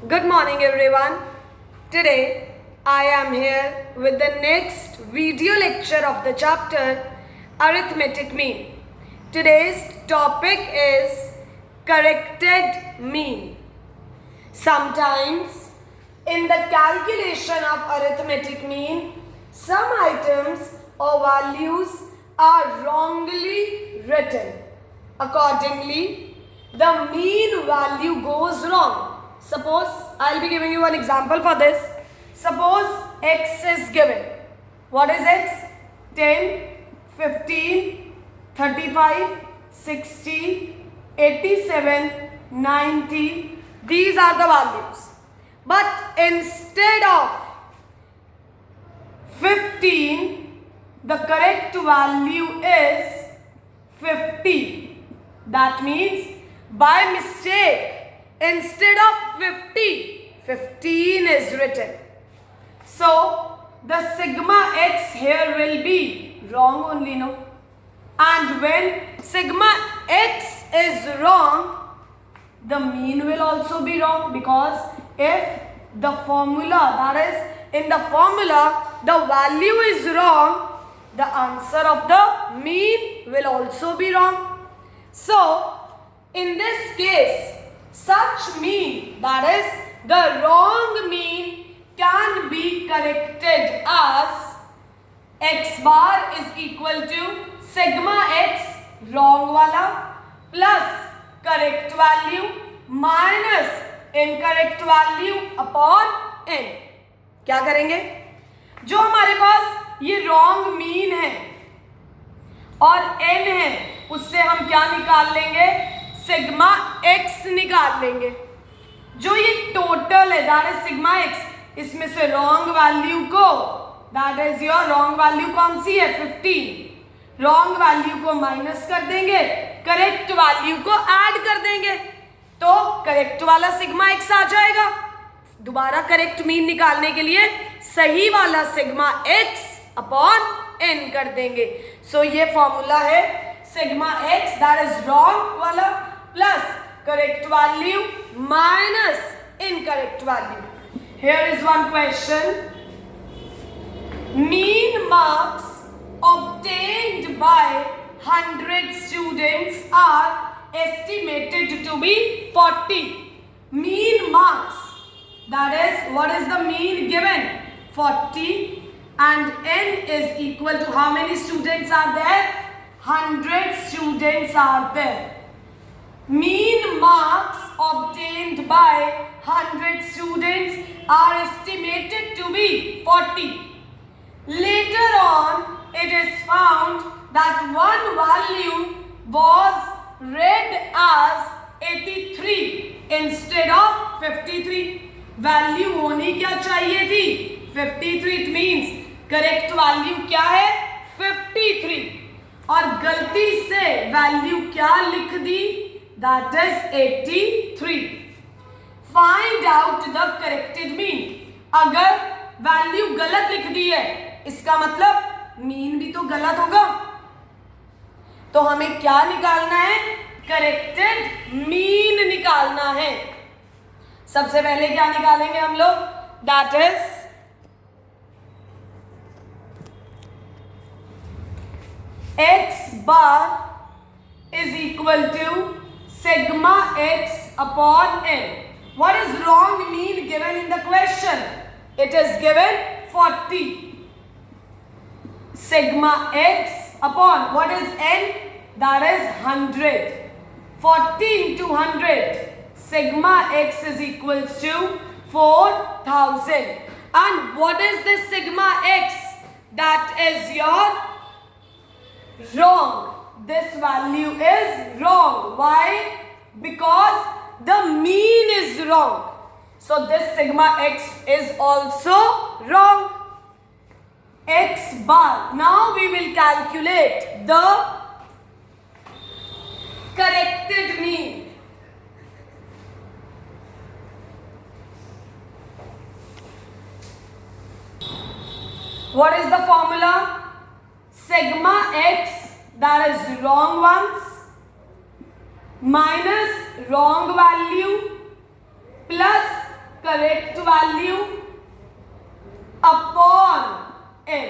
Good morning everyone. Today I am here with the next video lecture of the chapter Arithmetic Mean. Today's topic is corrected mean. Sometimes in the calculation of arithmetic mean, some items or values are wrongly written. Accordingly, the mean value goes wrong. Suppose, I'll be giving you one example for this. Suppose x is given. What is x? 10, 15, 35, 60, 87, 90. These are the values. But instead of 15, the correct value is 50. That means by mistake, instead of 50, 15 is written. So the sigma x here will be wrong only, no? And when sigma x is wrong, the mean will also be wrong, because if the formula, that is in the formula, the value is wrong, the answer of the mean will also be wrong. So in this case, such mean, that is the wrong mean, can be corrected as x bar is equal to sigma x wrong wala plus correct value minus incorrect value upon n. क्या करेंगे? जो हमारे पास ये wrong mean है और n है, उससे हम क्या निकाल लेंगे? सिग्मा x निकाल लेंगे. जो ये टोटल है, दैट इज सिग्मा x, इसमें से रॉन्ग वैल्यू को, that is your wrong value कौन सी है? 15. रॉन्ग वैल्यू को माइनस कर देंगे, करेक्ट वैल्यू को ऐड कर देंगे, तो करेक्ट वाला सिग्मा x आ जाएगा. दोबारा करेक्ट मीन निकालने के लिए सही वाला सिग्मा x अपॉन n कर देंगे. सो ये फॉर्मूला है sigma x, that is wrong वाला, plus correct value minus incorrect value. Here is one question. Mean marks obtained by 100 students are estimated to be 40. Mean marks, that is, what is the mean given? 40, and n is equal to how many students are there? 100 students are there. Mean marks obtained by 100 students are estimated to be 40. Later on, it is found that one value was read as 83 instead of 53. Value होनी क्या चाहिए थी? 53. It means correct value क्या है? 53. और गलती से value क्या लिख दी? That is 83. Find out the corrected mean. अगर वैल्यू गलत लिख दी है, इसका मतलब मीन भी तो गलत होगा. तो हमें क्या निकालना है? करेक्टेड मीन निकालना है. सबसे पहले क्या निकालेंगे हम लोग? That is x bar is equal to sigma x upon n. What is wrong mean given in the question? It is given 40. Sigma x upon what is n? That is 100. 40 into 100. Sigma x is equals to 4000. And what is this sigma x? That is your wrong. This value is wrong. Why? Because the mean is wrong. So this sigma x is also wrong. X bar. Now we will calculate the corrected mean. What is the formula? Sigma x, that is wrong ones, minus wrong value plus correct value upon n.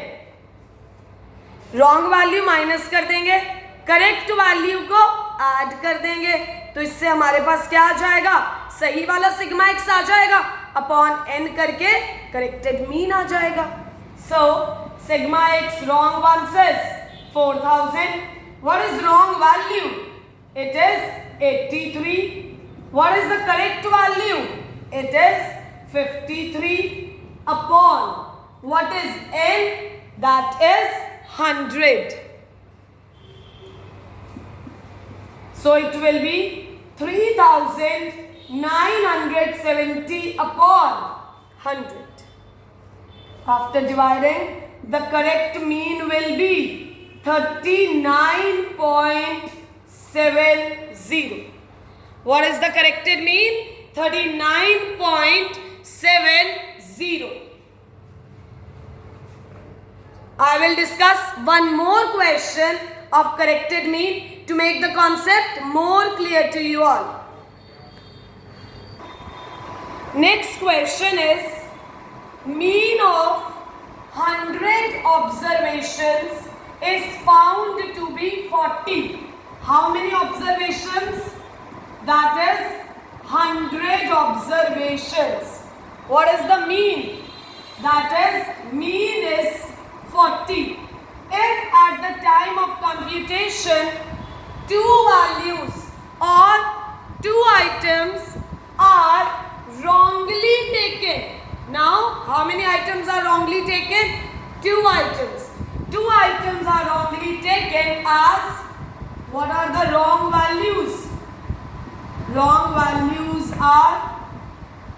Wrong value minus कर देंगे, correct value को add कर देंगे, तो इससे हमारे पास क्या आ जाएगा, सही वाला सिग्मा एक्स आ जाएगा, अपॉन n करके करेक्टेड मीन आ जाएगा. So sigma x wrong one says 4000. What is wrong value? It is 83. What is the correct value? It is 53 upon what is n? That is 100. So it will be 3970 upon 100. After dividing, the correct mean will be 39.70. What is the corrected mean? 39.70. I will discuss one more question of corrected mean to make the concept more clear to you all. Next question is, mean of 100 observations is found to be 40. How many observations? That is 100 observations. What is the mean? That is, mean is 40. If at the time of computation two values or two items are wrongly taken. Now, how many items are wrongly taken? Two items. Two items are wrongly taken as, what are the wrong values? Wrong values are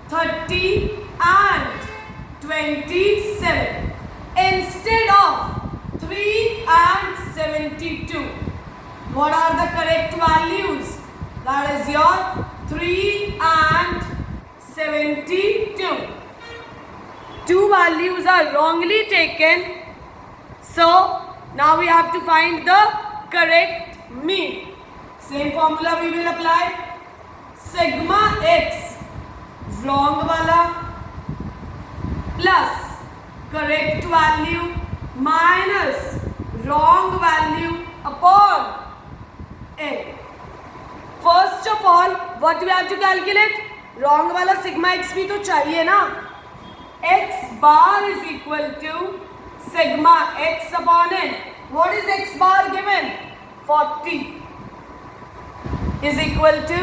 30 and 27 instead of 3 and 72. What are the correct values? That is your 3 and 72. Two values are wrongly taken. So now we have to find the correct mean. Same formula we will apply. Sigma x wrong wala plus correct value minus wrong value upon n. First of all, what we have to calculate? Wrong wala sigma x भी तो चाहिए ना. X bar is equal to sigma x upon n. What is x bar given? 40 is equal to,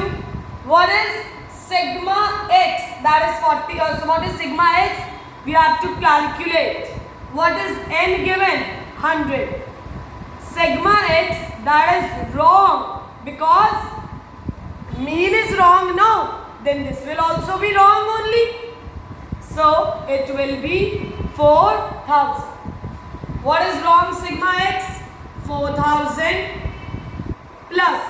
what is sigma x? That is 40. So what is sigma x? We have to calculate. What is n given? 100. Sigma x, that is wrong because mean is wrong now. Then this will also be wrong only. So it will be 4000. What is wrong sigma x? 4000 plus,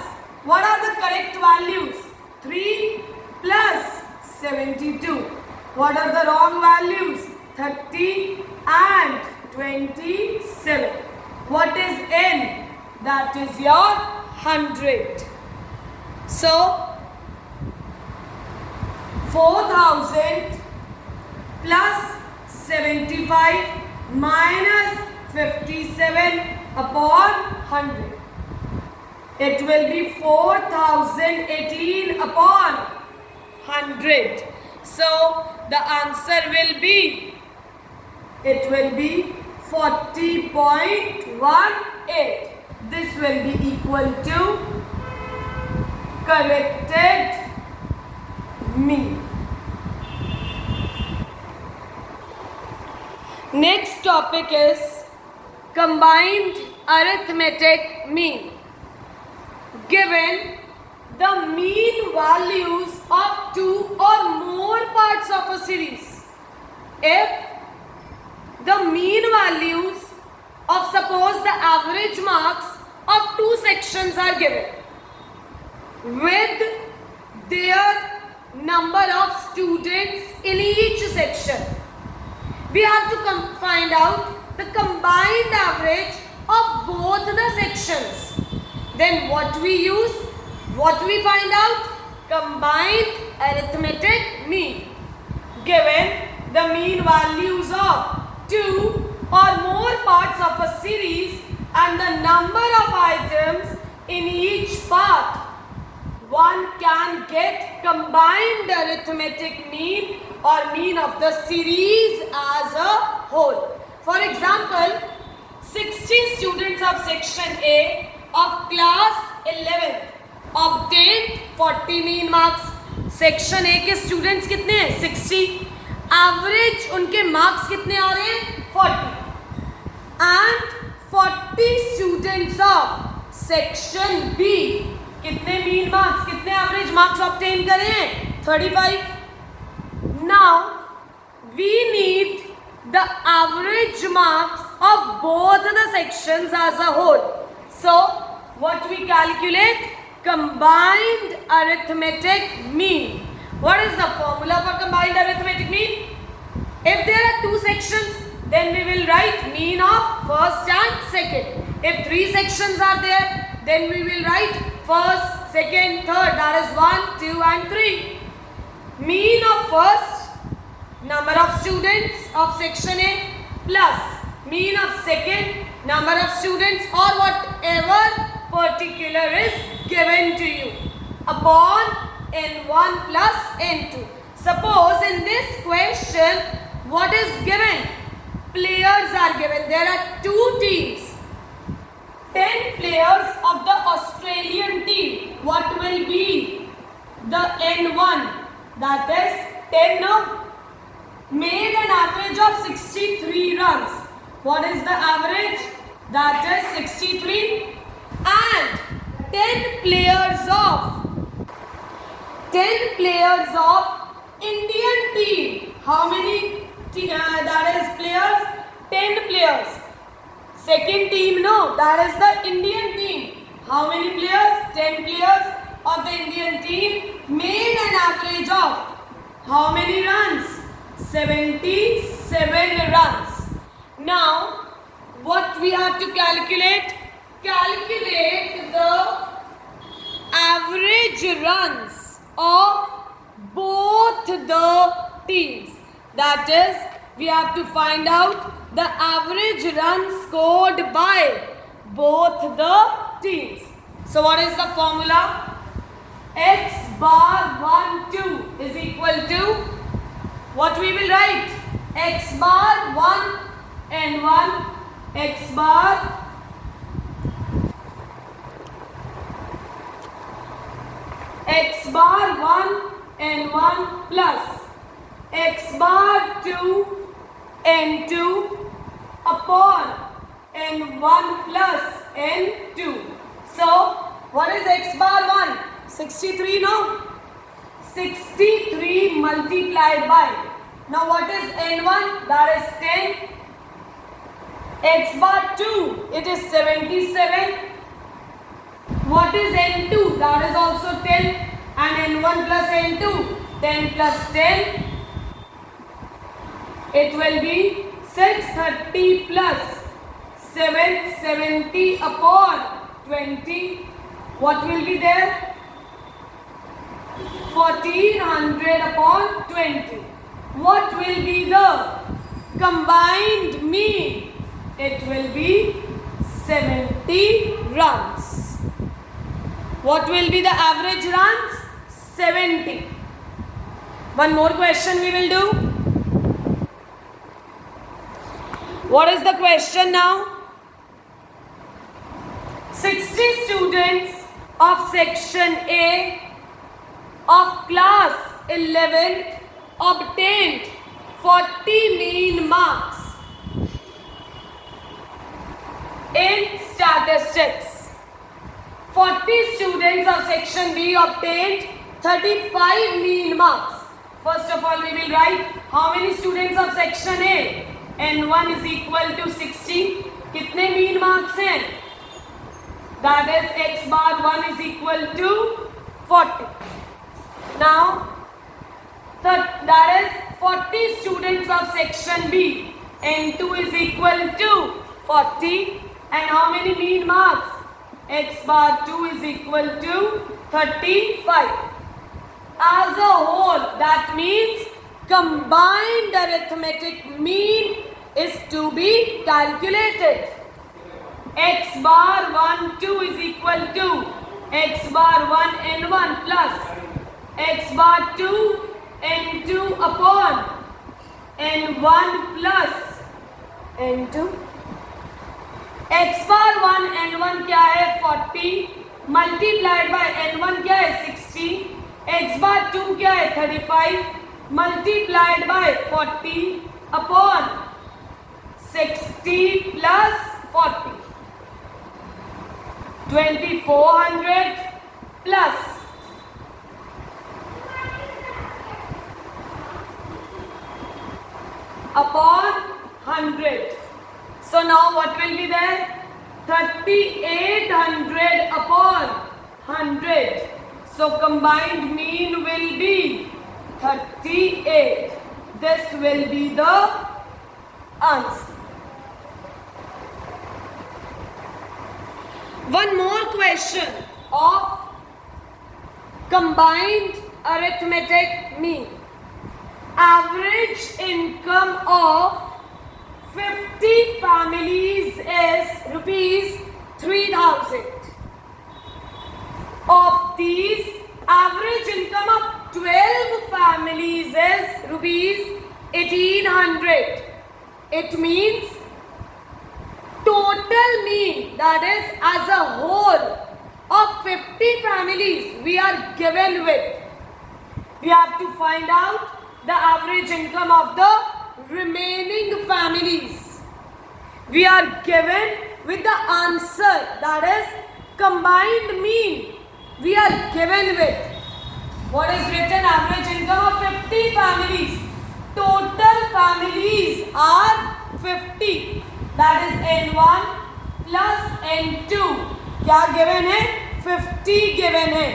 what are the correct values? 3 plus 72. What are the wrong values? 30 and 27. What is n? That is your 100. So 4000 plus 75 minus 57 upon 100. It will be 4018 upon 100. So the answer will be, it will be 40.18. This will be equal to corrected mean. Next topic is combined arithmetic mean. Given the mean values of two or more parts of a series, if the mean values of, suppose, the average marks of two sections are given with their number of students in each section, we have to find out the combined average of both the sections. Then what we use? What we find out? Combined arithmetic mean. given the mean values of 2 or more parts of a series and the number of items in each part, one can get combined arithmetic mean or mean of the series as a whole. For example, 60 students of section A of class 11 obtained 40 mean marks. Section A के students कितने हैं 60, average उनके marks कितने आ रहे हैं 40 and 40 students of section B कितने mean marks कितने average marks obtain करे हैं 35. Now we need the average marks of both the sections as a whole. So what we calculate combined arithmetic mean. What is the formula for combined arithmetic mean? If there are two sections, then we will write mean of first and second. If three sections are there, then we will write first, second, third, that is 1, 2 and 3. Mean of first, number of students of section A, plus mean of second, number of students or whatever particular is given to you upon n1 plus n2. Suppose in this question what is given? Players are given. There are two teams. 10 players of the Australian team. What will be the n1? That is 10 now. Made an average of 63 runs. What is the average? That is 63. And 10 players of Indian team. How many that is players? 10 players. Second team, no, that is the Indian team. How many players? 10 players of the Indian team made an average of how many runs? 77 runs. Now what we have to calculate? Calculate the average runs of both the teams. That is, we have to find out the average runs scored by both the teams. So what is the formula? X bar 1 2 is equal to what we will write? X bar 1 and 1 X bar X bar 1 and 1 plus X bar 2 and 2 upon n1 plus n2. So what is X bar 1? 63, no? 63 multiplied by. Now what is n1? That is 10. X bar 2, it is 77. What is n2? That is also 10. And n1 plus n2, 10 plus 10. It will be 630 plus 770 upon 20. What will be there? 1400 upon 20. What will be the combined mean? It will be 70 runs. What will be the average runs? 70. One more question we will do. What is the question now? 60 students of section A of class 11 obtained 40 mean marks in statistics. 40 students of section B obtained 35 mean marks. First of all, we will write how many students of section A. N1 is equal to 60. कितने mean marks हैं? That is X bar 1 is equal to 40. Now, that is 40 students of section B. N2 is equal to 40. And how many mean marks? X bar 2 is equal to 35. As a whole, that means combined arithmetic mean is to be calculated. X bar 1 2 is equal to x bar 1 n1 plus x bar 2 n2 upon n1 plus n2. x bar 1 n1 क्या है 40 multiplied by n1 क्या है 60. x bar 2 क्या है 35 multiplied by 40 upon 60 plus 40. 2400 plus upon 100. So now what will be there? 3800 upon 100. So combined mean will be 38. This will be the answer. One more question of combined arithmetic mean. Average income of 50 families is rupees 3000. Of these, average income of 12 families is rupees 1800. It means total mean, that is as a whole of 50 families we are given with. We have to find out the average income of the remaining families. We are given with the answer, that is combined mean we are given with. What is written? Average income of 50 families. Total families are 50. That is n1 plus n2. क्या given है 50 given है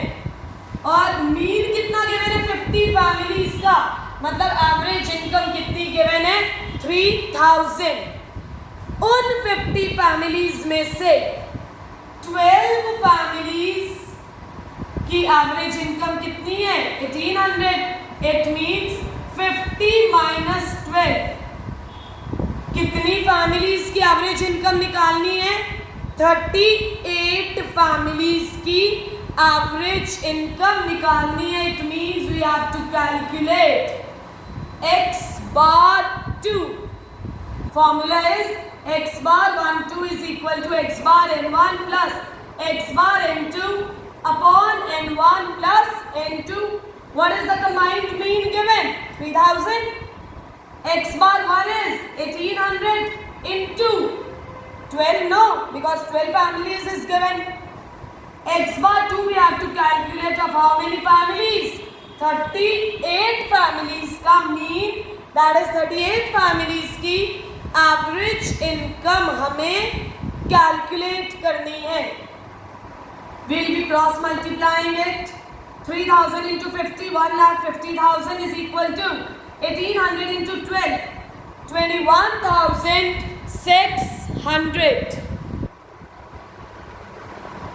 और mean कितना given है 50 families का, मतलब average income कितनी given है 3000. उन 50 फैमिलीज में से 12 फैमिलीज की एवरेज इनकम कितनी है 1800. It means 50 minus 12. कितनी फैमिलीज की एवरेज इनकम निकालनी है 38 फैमिलीज की एवरेज इनकम निकालनी है. It means we have to calculate x bar 2. Formula is x bar 1 2 is equal to x bar n1 plus x bar n2 upon n1 plus n2. What is the combined mean given? 3000. X bar 1 is 1800 into 12, no, because 12 families is given. X bar 2 we have to calculate of how many families? 38 families का mean, that is 38 families की average income हमें calculate करनी है. We'll be cross multiplying it. 3000 into 50, 1,50,000 is equal to 1800 into 12, 21,600.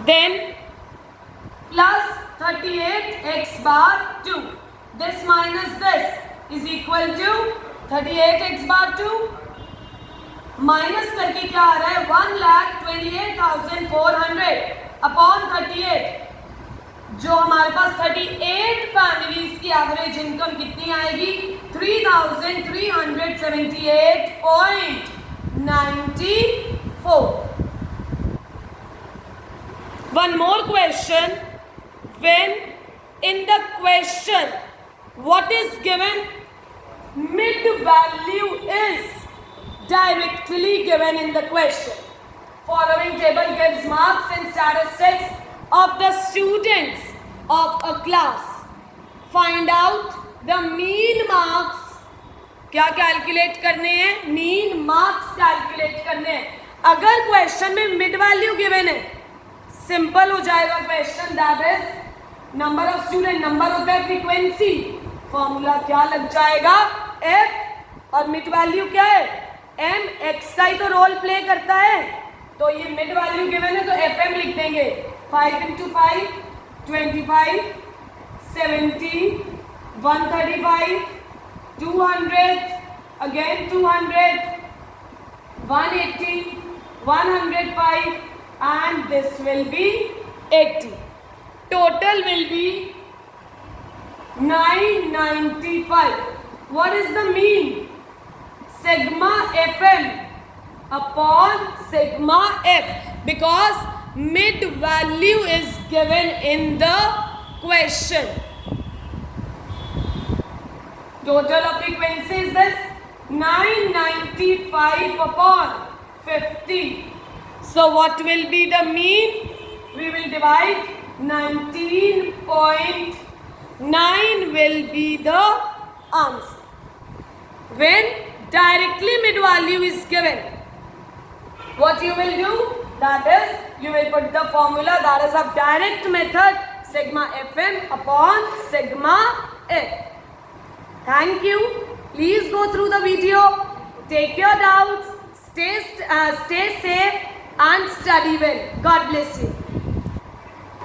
Then plus 38 x bar 2. This minus this is equal to 38 x bar 2. Minus करके क्या आ रहा है 1,28,400 upon 38. जो हमारे पास 38 फैमिलीज की एवरेज इनकम कितनी आएगी 3,378.94. One more question. When in the question what is given, mid value is directly given in the question. Following table gives marks and statistics of the students of a class. Find out the mean marks. क्या calculate करने हैं? Mean marks calculate करने हैं. अगर question में mid value given है simple हो जाएगा question. That is number of student. Number होता है फ्रीक्वेंसी. फॉर्मूला क्या लग जाएगा एफ और मिड वैल्यू क्या है एम. एक्स का ही तो रोल प्ले करता है तो ये मिड वैल्यू गिवन है तो एफ एम लिख देंगे. 5 into 5 25 70 135 200, again 200, 180, 105, and this will be 80. Total will be 995. What is the mean? Sigma Fm upon sigma F, because mid value is given in the question. Total of frequency is this 995 upon 50. So what will be the mean? We will divide 19.9 will be the answer. When directly mid value is given, what you will do? That is, you will put the formula, that is of direct method, sigma Fm upon sigma F. Thank you. Please go through the video, take your doubts, stay safe and study well. God bless you.